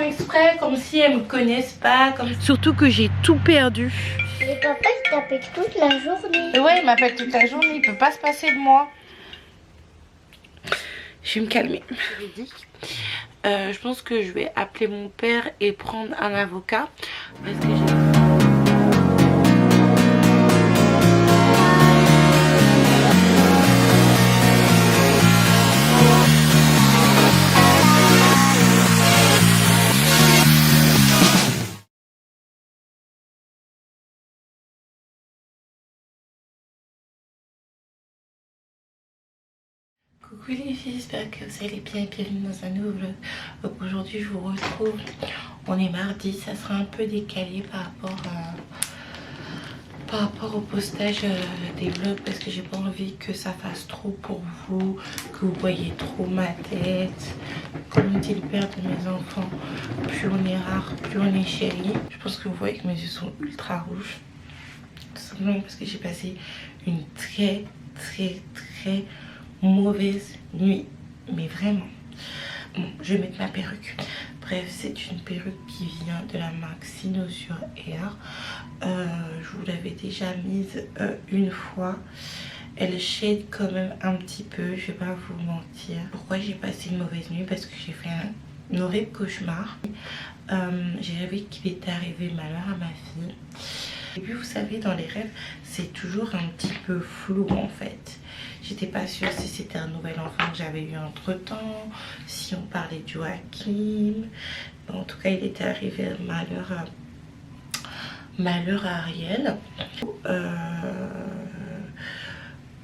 exprès, comme si elles me connaissent pas. Surtout que j'ai tout perdu. Et papa, il t'appelle toute la journée. Ouais, il m'appelle toute la journée, il peut pas se passer de moi. Je vais me calmer. Je pense que je vais appeler mon père et prendre un avocat. Parce que coucou les filles, j'espère que vous allez bien et bienvenue dans un nouveau vlog. Donc aujourd'hui je vous retrouve, on est mardi, ça sera un peu décalé par rapport au postage des vlogs parce que j'ai pas envie que ça fasse trop pour vous, que vous voyez trop ma tête. Comme dit le père de mes enfants, plus on est rare, plus on est chéri. Je pense que vous voyez que mes yeux sont ultra rouges. Tout simplement parce que j'ai passé une très mauvaise nuit, mais vraiment. Bon, je vais mettre ma perruque. Bref, c'est une perruque qui vient de la marque Cynosure Air. Je vous l'avais déjà mise une fois. Elle shade quand même un petit peu, je vais pas vous mentir. Pourquoi j'ai passé une mauvaise nuit? Parce que j'ai fait un horrible cauchemar. J'ai rêvé qu'il était arrivé malheur à ma fille. Et puis vous savez, dans les rêves, c'est toujours un petit peu flou en fait. J'étais pas sûre si c'était un nouvel enfant que j'avais eu entre temps, si on parlait du Hakim. En tout cas, il était arrivé malheur à Ariel.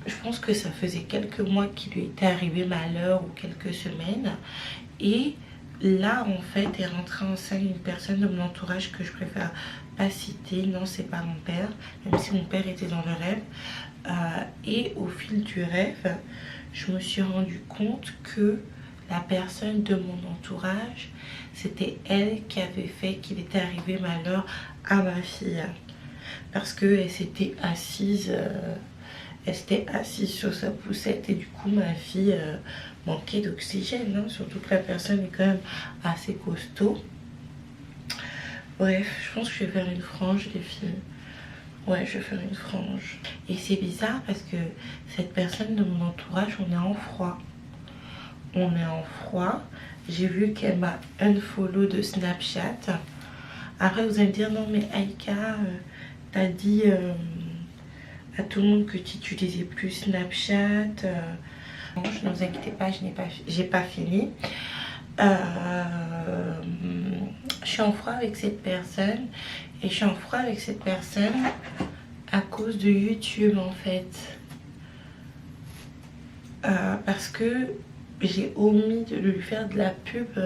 Je pense que ça faisait quelques mois qu'il lui était arrivé malheur ou quelques semaines. Et là, en fait, est rentrée enceinte une personne de mon entourage que je préfère pas citer. Non, c'est pas mon père, même si mon père était dans le rêve. Et au fil du rêve, je me suis rendu compte que la personne de mon entourage, c'était elle qui avait fait qu'il était arrivé malheur à ma fille. Parce qu'elle s'était assise... elle s'était assise sur sa poussette et du coup ma fille manquait d'oxygène, hein, surtout que la personne est quand même assez costaud. Bref, je pense que je vais faire une frange les filles. Ouais, je vais faire une frange. Et c'est bizarre parce que cette personne de mon entourage, on est en froid. On est en froid. J'ai vu qu'elle m'a unfollow de Snapchat. Après vous allez me dire non mais Aïka, t'as dit... à tout le monde que tu n'utilisais plus Snapchat. Ne vous inquiétez pas, j'ai pas fini. Je suis en froid avec cette personne. Et je suis en froid avec cette personne à cause de YouTube en fait. Parce que j'ai omis de lui faire de la pub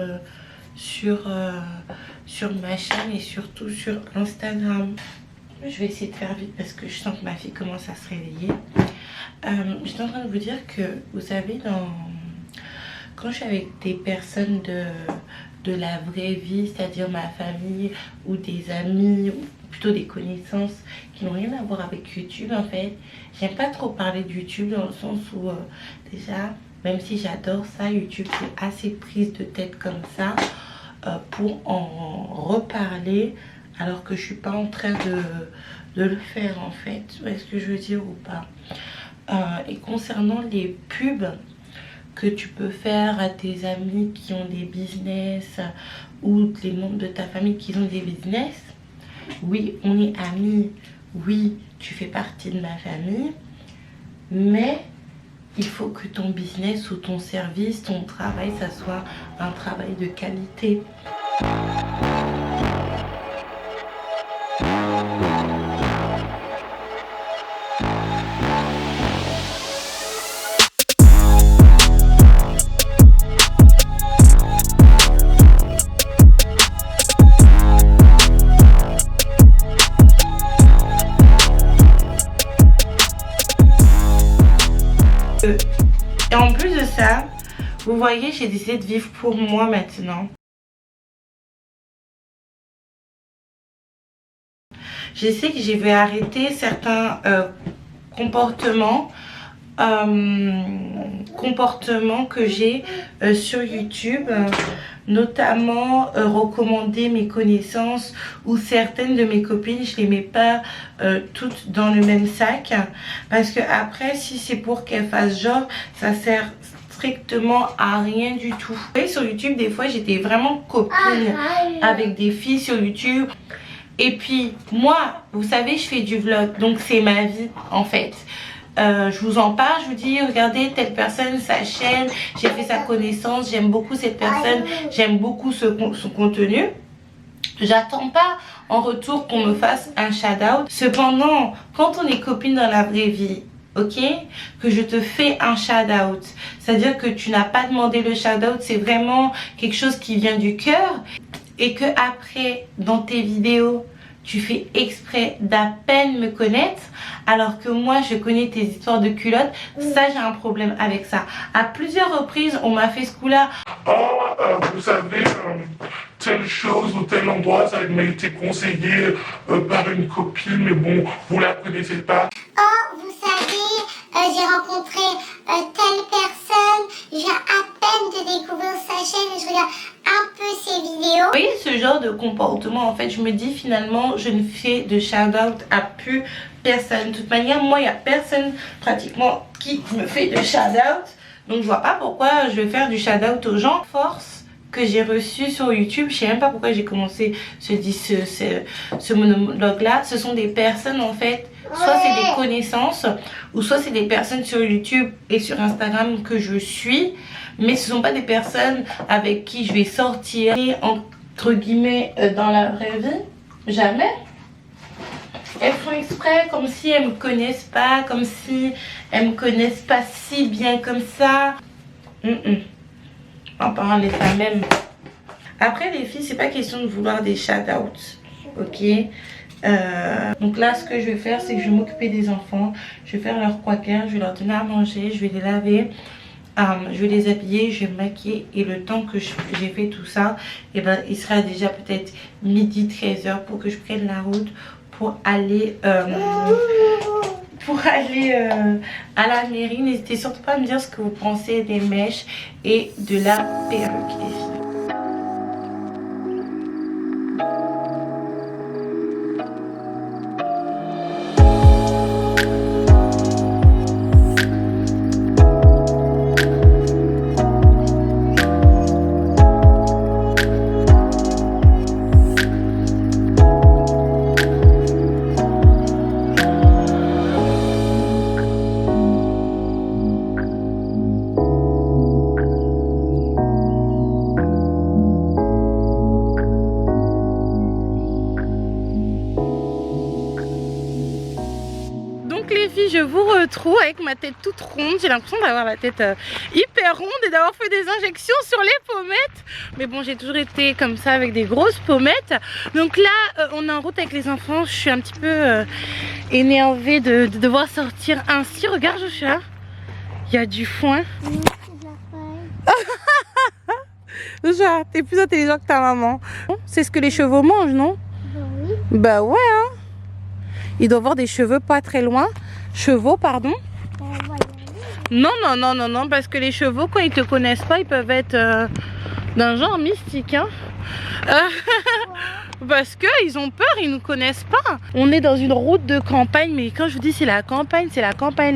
sur ma chaîne et surtout sur Instagram. Je vais essayer de faire vite parce que je sens que ma fille commence à se réveiller. J'étais en train de vous dire que, vous savez, quand je suis avec des personnes de la vraie vie, c'est-à-dire ma famille ou des amis, ou plutôt des connaissances qui n'ont rien à voir avec YouTube, en fait, j'aime pas trop parler de YouTube dans le sens où, déjà, même si j'adore ça, YouTube c'est assez prise de tête comme ça pour en reparler. Alors que je suis pas en train de le faire en fait. Vous voyez ce que je veux dire ou pas? Et concernant les pubs que tu peux faire à tes amis qui ont des business ou les membres de ta famille qui ont des business, oui, on est amis, oui, tu fais partie de ma famille, mais il faut que ton business ou ton service, ton travail, ça soit un travail de qualité. Et en plus de ça, vous voyez, j'ai décidé de vivre pour moi maintenant. Je sais que je vais arrêter certains comportements comportements que j'ai sur YouTube, notamment recommander mes connaissances ou certaines de mes copines, je les mets pas toutes dans le même sac, parce que après si c'est pour qu'elles fassent genre, ça sert strictement à rien du tout. Et sur YouTube des fois j'étais vraiment copine avec des filles sur YouTube. Et puis moi, vous savez, je fais du vlog, donc c'est ma vie en fait. Je vous en parle, je vous dis regardez telle personne, sa chaîne, j'ai fait sa connaissance, j'aime beaucoup cette personne, j'aime beaucoup son contenu. J'attends pas en retour qu'on me fasse un shout out. Cependant, quand on est copine dans la vraie vie, ok, que je te fais un shout out, c'est à dire que tu n'as pas demandé le shout out, c'est vraiment quelque chose qui vient du cœur, et que après dans tes vidéos tu fais exprès d'à peine me connaître, alors que moi je connais tes histoires de culottes, ça j'ai un problème avec ça. À plusieurs reprises on m'a fait ce coup là. Vous savez, telle chose ou tel endroit, ça m'a été conseillé par une copine, mais bon, vous la connaissez pas. Oh, vous savez, j'ai rencontré telle personne, je viens à peine de découvrir sa chaîne et je regarde un peu ses vidéos. Vous voyez ce genre de comportement, en fait, je me dis finalement, je ne fais de shout-out à plus personne. De toute manière, moi, il n'y a personne pratiquement qui me fait de shout-out. Donc, je vois pas pourquoi je vais faire du shout-out aux gens. Force que j'ai reçu sur YouTube, je sais même pas pourquoi j'ai commencé ce monologue là. Ce sont des personnes en fait, soit c'est des connaissances ou soit c'est des personnes sur YouTube et sur Instagram que je suis, mais ce sont pas des personnes avec qui je vais sortir entre guillemets dans la vraie vie. Jamais. Elles font exprès comme si elles me connaissent pas, comme si elles me connaissent pas si bien comme ça. En parlant de ça même. Après les filles, c'est pas question de vouloir des shout-outs, ok. Donc là ce que je vais faire, c'est que je vais m'occuper des enfants. Je vais faire leur quaker, je vais leur donner à manger, je vais les laver, je vais les habiller, je vais me maquiller. Et le temps que j'ai fait tout ça, et ben, il sera déjà peut-être midi 13h pour que je prenne la route pour aller à la mairie. N'hésitez surtout pas à me dire ce que vous pensez des mèches et de la perruque, les filles. Je vous retrouve avec ma tête toute ronde. J'ai l'impression d'avoir la tête hyper ronde et d'avoir fait des injections sur les pommettes. Mais bon, j'ai toujours été comme ça avec des grosses pommettes. Donc là, on est en route avec les enfants. Je suis un petit peu énervée de devoir sortir ainsi. Regarde Joshua, il y a du foin. Joshua, t'es plus intelligent que ta maman. C'est ce que les chevaux mangent, non? Oui. Bah ouais, hein. Il doit avoir des cheveux pas très loin. Chevaux, pardon. Non, non, non, non, non, parce que les chevaux, quand ils te connaissent pas, ils peuvent être d'un genre mystique, hein. Parce qu'ils ont peur, ils nous connaissent pas. On est dans une route de campagne, mais quand je vous dis c'est la campagne,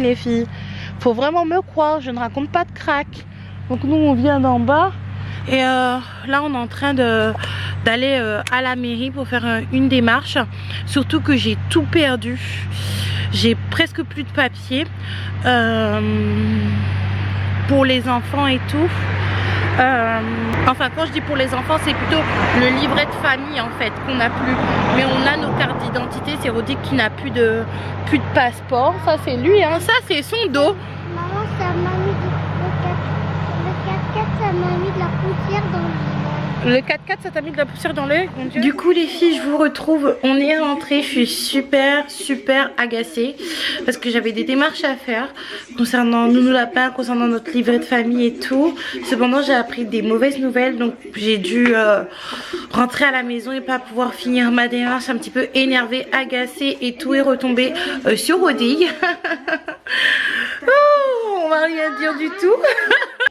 les filles. Faut vraiment me croire, je ne raconte pas de crack. Donc nous, on vient d'en bas. Et là, on est en train d'aller à la mairie pour faire une démarche. Surtout que j'ai tout perdu. J'ai presque plus de papier pour les enfants et tout. Enfin, quand je dis pour les enfants, c'est plutôt le livret de famille en fait qu'on n'a plus. Mais on a nos cartes d'identité. C'est Rodic qui n'a plus de passeport. Ça, c'est lui, hein. Ça, c'est son dos. Maman, ça m'a mis le 4x4, ça m'a mis de la poussière dans le... Le 4x4, ça t'a mis de la poussière dans l'œil, mon Dieu. Du coup les filles, je vous retrouve. On est rentré. Je suis super agacée parce que j'avais des démarches à faire concernant Nounou Lapin, concernant notre livret de famille et tout. Cependant, j'ai appris des mauvaises nouvelles, donc j'ai dû rentrer à la maison et pas pouvoir finir ma démarche. Un petit peu énervée, agacée, et tout est retombé sur Odig. on va rien dire du tout.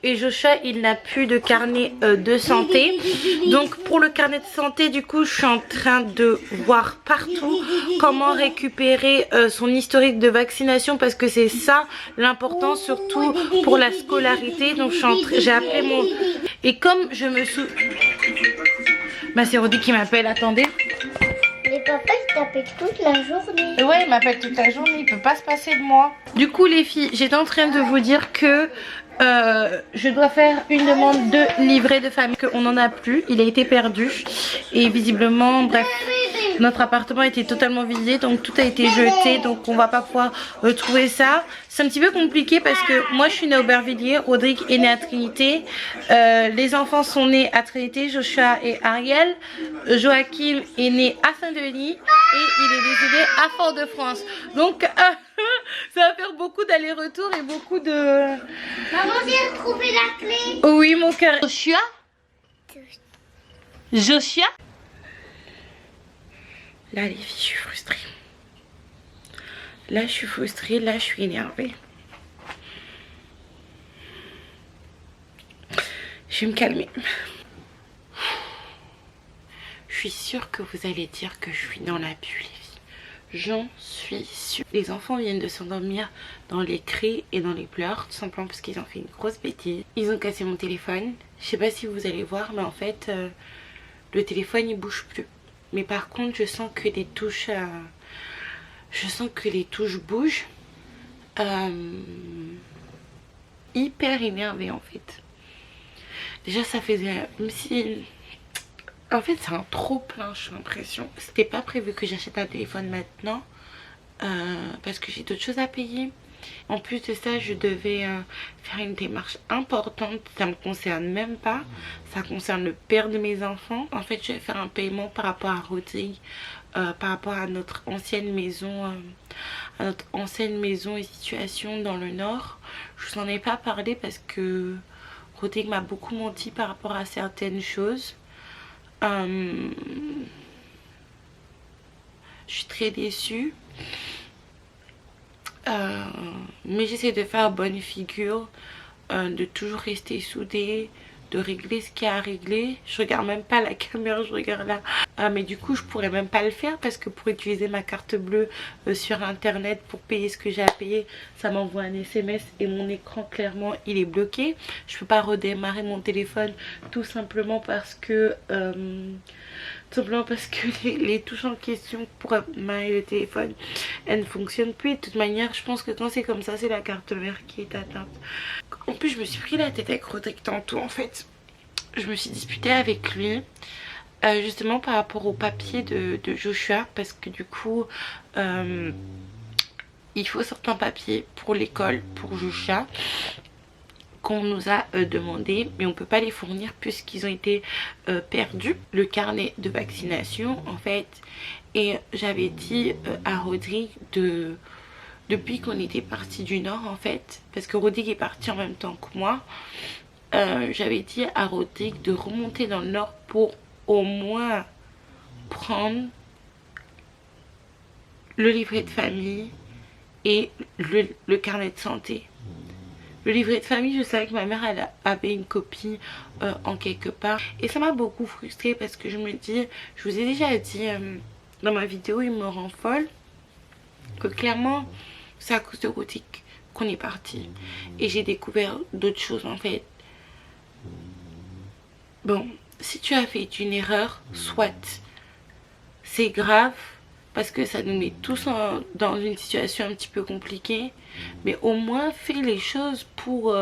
Et Joshua, il n'a plus de carnet de santé. Donc pour le carnet de santé, du coup, je suis en train de voir partout comment récupérer son historique de vaccination, parce que c'est ça l'important, surtout pour la scolarité. Donc j'ai appelé mon... Et comme je me souviens... Bah c'est Rodi qui m'appelle, attendez. Mais papa, il t'appelle toute la journée. Ouais, il m'appelle toute la journée, il peut pas se passer de moi. Du coup les filles, j'étais en train de vous dire que je dois faire une demande de livret de famille, qu'on n'en a plus, il a été perdu. Et visiblement, bref, notre appartement était totalement vidé, donc tout a été jeté, donc on va pas pouvoir retrouver ça. C'est un petit peu compliqué parce que moi je suis née à Aubervilliers, Rodrigue est né à Trinité, les enfants sont nés à Trinité, Joshua et Ariel, Joachim est né à Saint-Denis et il est décédé à Fort-de-France. Donc ça va faire beaucoup d'allers-retours et beaucoup de... Maman, j'ai retrouvé la clé. Oui mon cœur. Joshua? Joshua? Là les filles, je suis frustrée. Là je suis frustrée, là je suis énervée. Je vais me calmer. Je suis sûre que vous allez dire que je suis dans l'abus les filles. J'en suis sûre. Les enfants viennent de s'endormir dans les cris et dans les pleurs, tout simplement parce qu'ils ont fait une grosse bêtise. Ils ont cassé mon téléphone. Je sais pas si vous allez voir, mais en fait le téléphone il bouge plus. Mais par contre je sens que les touches bougent. Hyper énervée en fait. Déjà ça faisait même si... En fait c'est un trop plein, j'ai l'impression. C'était pas prévu que j'achète un téléphone maintenant parce que j'ai d'autres choses à payer. En plus de ça, je devais faire une démarche importante. Ça me concerne même pas. Ça concerne le père de mes enfants. En fait, je vais faire un paiement par rapport à Rodrigue, par rapport à notre ancienne maison, et situation dans le Nord. Je vous en ai pas parlé parce que Rodrigue m'a beaucoup menti par rapport à certaines choses. Je suis très déçue. Mais j'essaie de faire bonne figure, de toujours rester soudée, de régler ce qu'il y a à régler. Je regarde même pas la caméra, je regarde là. Mais du coup je pourrais même pas le faire parce que pour utiliser ma carte bleue sur internet pour payer ce que j'ai à payer, ça m'envoie un SMS et mon écran clairement il est bloqué. Je peux pas redémarrer mon téléphone tout simplement parce que les touches en question pour démarrer le téléphone, elles ne fonctionnent plus. De toute manière je pense que quand c'est comme ça, c'est la carte mère qui est atteinte. En plus je me suis pris la tête avec Rodrigue tantôt en fait. Je me suis disputée avec lui justement par rapport au papier de Joshua, parce que du coup il faut certains papiers pour l'école pour Joshua qu'on nous a demandé, mais on peut pas les fournir puisqu'ils ont été perdus. Le carnet de vaccination en fait. Et j'avais dit à Rodrigue depuis qu'on était parti du Nord en fait, parce que Rodrigue est parti en même temps que moi, j'avais dit à Rodrigue de remonter dans le Nord pour au moins prendre le livret de famille et le carnet de santé. Le livret de famille, je savais que ma mère elle avait une copie en quelque part. Et ça m'a beaucoup frustrée parce que je me dis, je vous ai déjà dit dans ma vidéo Il me rend folle, que clairement c'est à cause de Rodrigue qu'on est parti. Et j'ai découvert d'autres choses en fait. Bon, si tu as fait une erreur, soit c'est grave parce que ça nous met tous dans une situation un petit peu compliquée, mais au moins fais les choses pour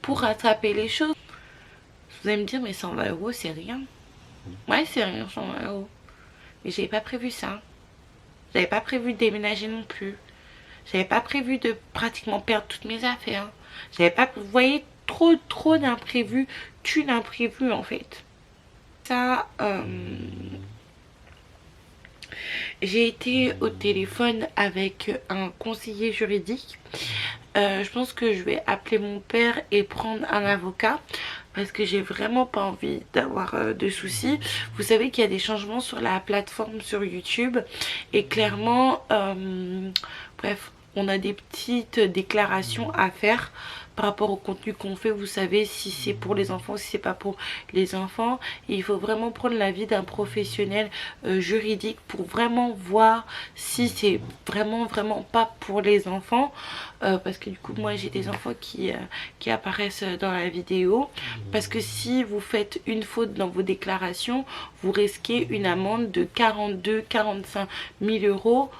rattraper les choses. Vous allez me dire mais 120 € c'est rien. Ouais c'est rien 120 €. Mais j'avais pas prévu ça. J'avais pas prévu de déménager non plus. J'avais pas prévu de pratiquement perdre toutes mes affaires. J'avais pas, vous voyez, trop d'imprévus, tue l'imprévu en fait. Ça, j'ai été au téléphone avec un conseiller juridique. Je pense que je vais appeler mon père et prendre un avocat parce que j'ai vraiment pas envie d'avoir de soucis. Vous savez qu'il y a des changements sur la plateforme sur YouTube et clairement, bref, on a des petites déclarations à faire par rapport au contenu qu'on fait. Vous savez si c'est pour les enfants, si c'est pas pour les enfants. Et il faut vraiment prendre l'avis d'un professionnel juridique pour vraiment voir si c'est vraiment pas pour les enfants. Parce que du coup moi j'ai des enfants qui apparaissent dans la vidéo. Parce que si vous faites une faute dans vos déclarations, vous risquez une amende de 42-45 000 euros.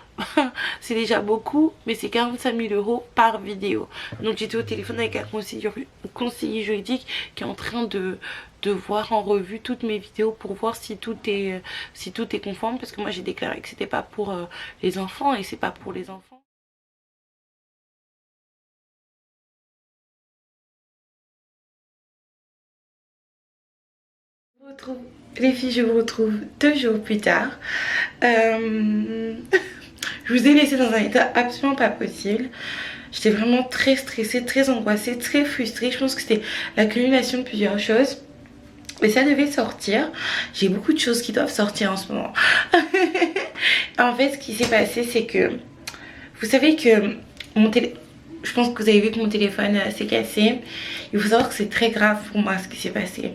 C'est déjà beaucoup, mais c'est 45 000 euros par vidéo. Donc j'étais au téléphone avec un conseiller juridique qui est en train de voir en revue toutes mes vidéos pour voir si tout est conforme, parce que moi j'ai déclaré que c'était pas pour les enfants et c'est pas pour les enfants. Les filles, je vous retrouve 2 jours plus tard. Je vous ai laissé dans un état absolument pas possible. J'étais vraiment très stressée, très angoissée, très frustrée. Je pense que c'était l'accumulation de plusieurs choses. Et ça devait sortir. J'ai beaucoup de choses qui doivent sortir en ce moment. En fait, ce qui s'est passé, c'est que... Vous savez que je pense que vous avez vu que mon téléphone s'est cassé. Il faut savoir que c'est très grave pour moi ce qui s'est passé.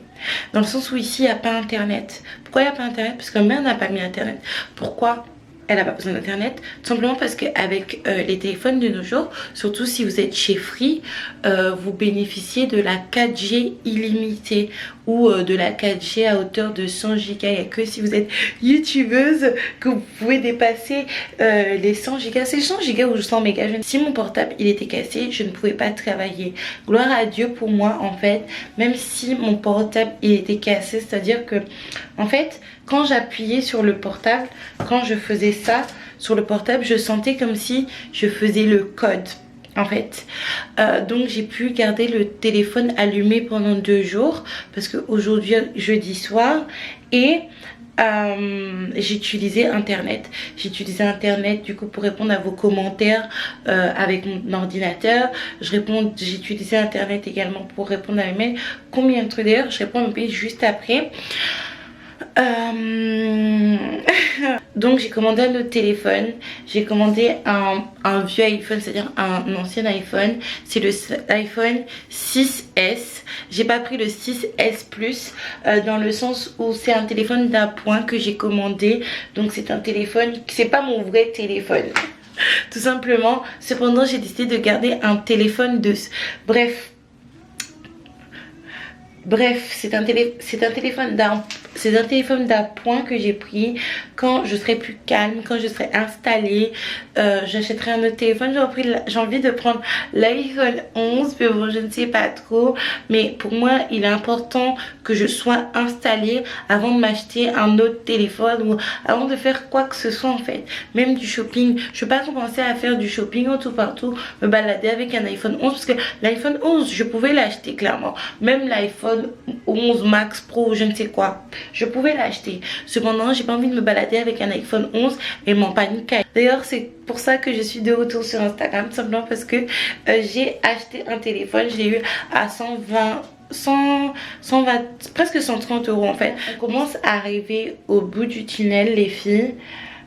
Dans le sens où ici, il n'y a pas internet. Pourquoi il n'y a pas internet? Parce que ma mère n'a pas mis internet. Pourquoi elle n'a pas besoin d'internet? Tout simplement parce qu'avec les téléphones de nos jours, surtout si vous êtes chez Free, vous bénéficiez de la 4G illimitée ou de la 4G à hauteur de 100 Go. Il n'y a que si vous êtes youtubeuse que vous pouvez dépasser les 100 Go. C'est 100 Go ou 100 mégas. Si mon portable il était cassé, je ne pouvais pas travailler. Gloire à Dieu pour moi en fait, même si mon portable il était cassé, c'est-à-dire que en fait quand j'appuyais sur le portable, quand je faisais ça sur le portable, je sentais comme si je faisais le code en fait. Donc j'ai pu garder le téléphone allumé pendant 2 jours parce que aujourd'hui jeudi soir et j'ai utilisé internet. J'ai utilisé internet du coup pour répondre à vos commentaires avec mon ordinateur. J'ai utilisé internet également pour répondre à mes mails. Combien de trucs d'ailleurs, je réponds à mes mails juste après. Donc j'ai commandé un autre téléphone. J'ai commandé un vieux iPhone, c'est-à-dire un ancien iPhone. C'est l'iPhone 6S. J'ai pas pris le 6S Plus dans le sens où c'est un téléphone d'appoint que j'ai commandé. Donc c'est un téléphone, c'est pas mon vrai téléphone tout simplement. Cependant j'ai décidé de garder un téléphone de... Bref, c'est un téléphone d'appoint que j'ai pris. Quand je serai plus calme, quand je serai installée, j'achèterai un autre téléphone. J'ai envie de prendre l'iPhone 11, mais bon, je ne sais pas trop. Mais pour moi, il est important que je sois installée avant de m'acheter un autre téléphone ou avant de faire quoi que ce soit en fait. Même du shopping. Je ne vais pas commencer à faire du shopping en tout partout, me balader avec un iPhone 11 parce que l'iPhone 11, je pouvais l'acheter clairement. Même l'iPhone 11 Max Pro, je ne sais quoi, je pouvais l'acheter. Cependant, j'ai pas envie de me balader avec un iPhone 11 et m'en paniquer. D'ailleurs, c'est pour ça que je suis de retour sur Instagram, simplement parce que j'ai acheté un téléphone, je l'ai eu à 120, presque 130 euros en fait. On commence à arriver au bout du tunnel les filles,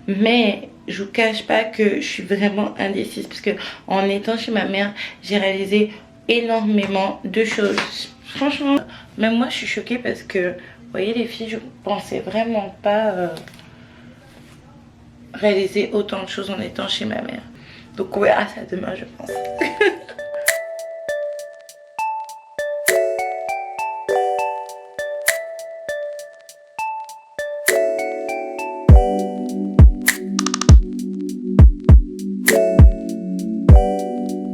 mais je vous cache pas que je suis vraiment indécise parce que en étant chez ma mère, j'ai réalisé énormément de choses. Franchement, même moi je suis choquée parce que, vous voyez les filles, je pensais vraiment pas réaliser autant de choses en étant chez ma mère. Donc on verra ça demain je pense.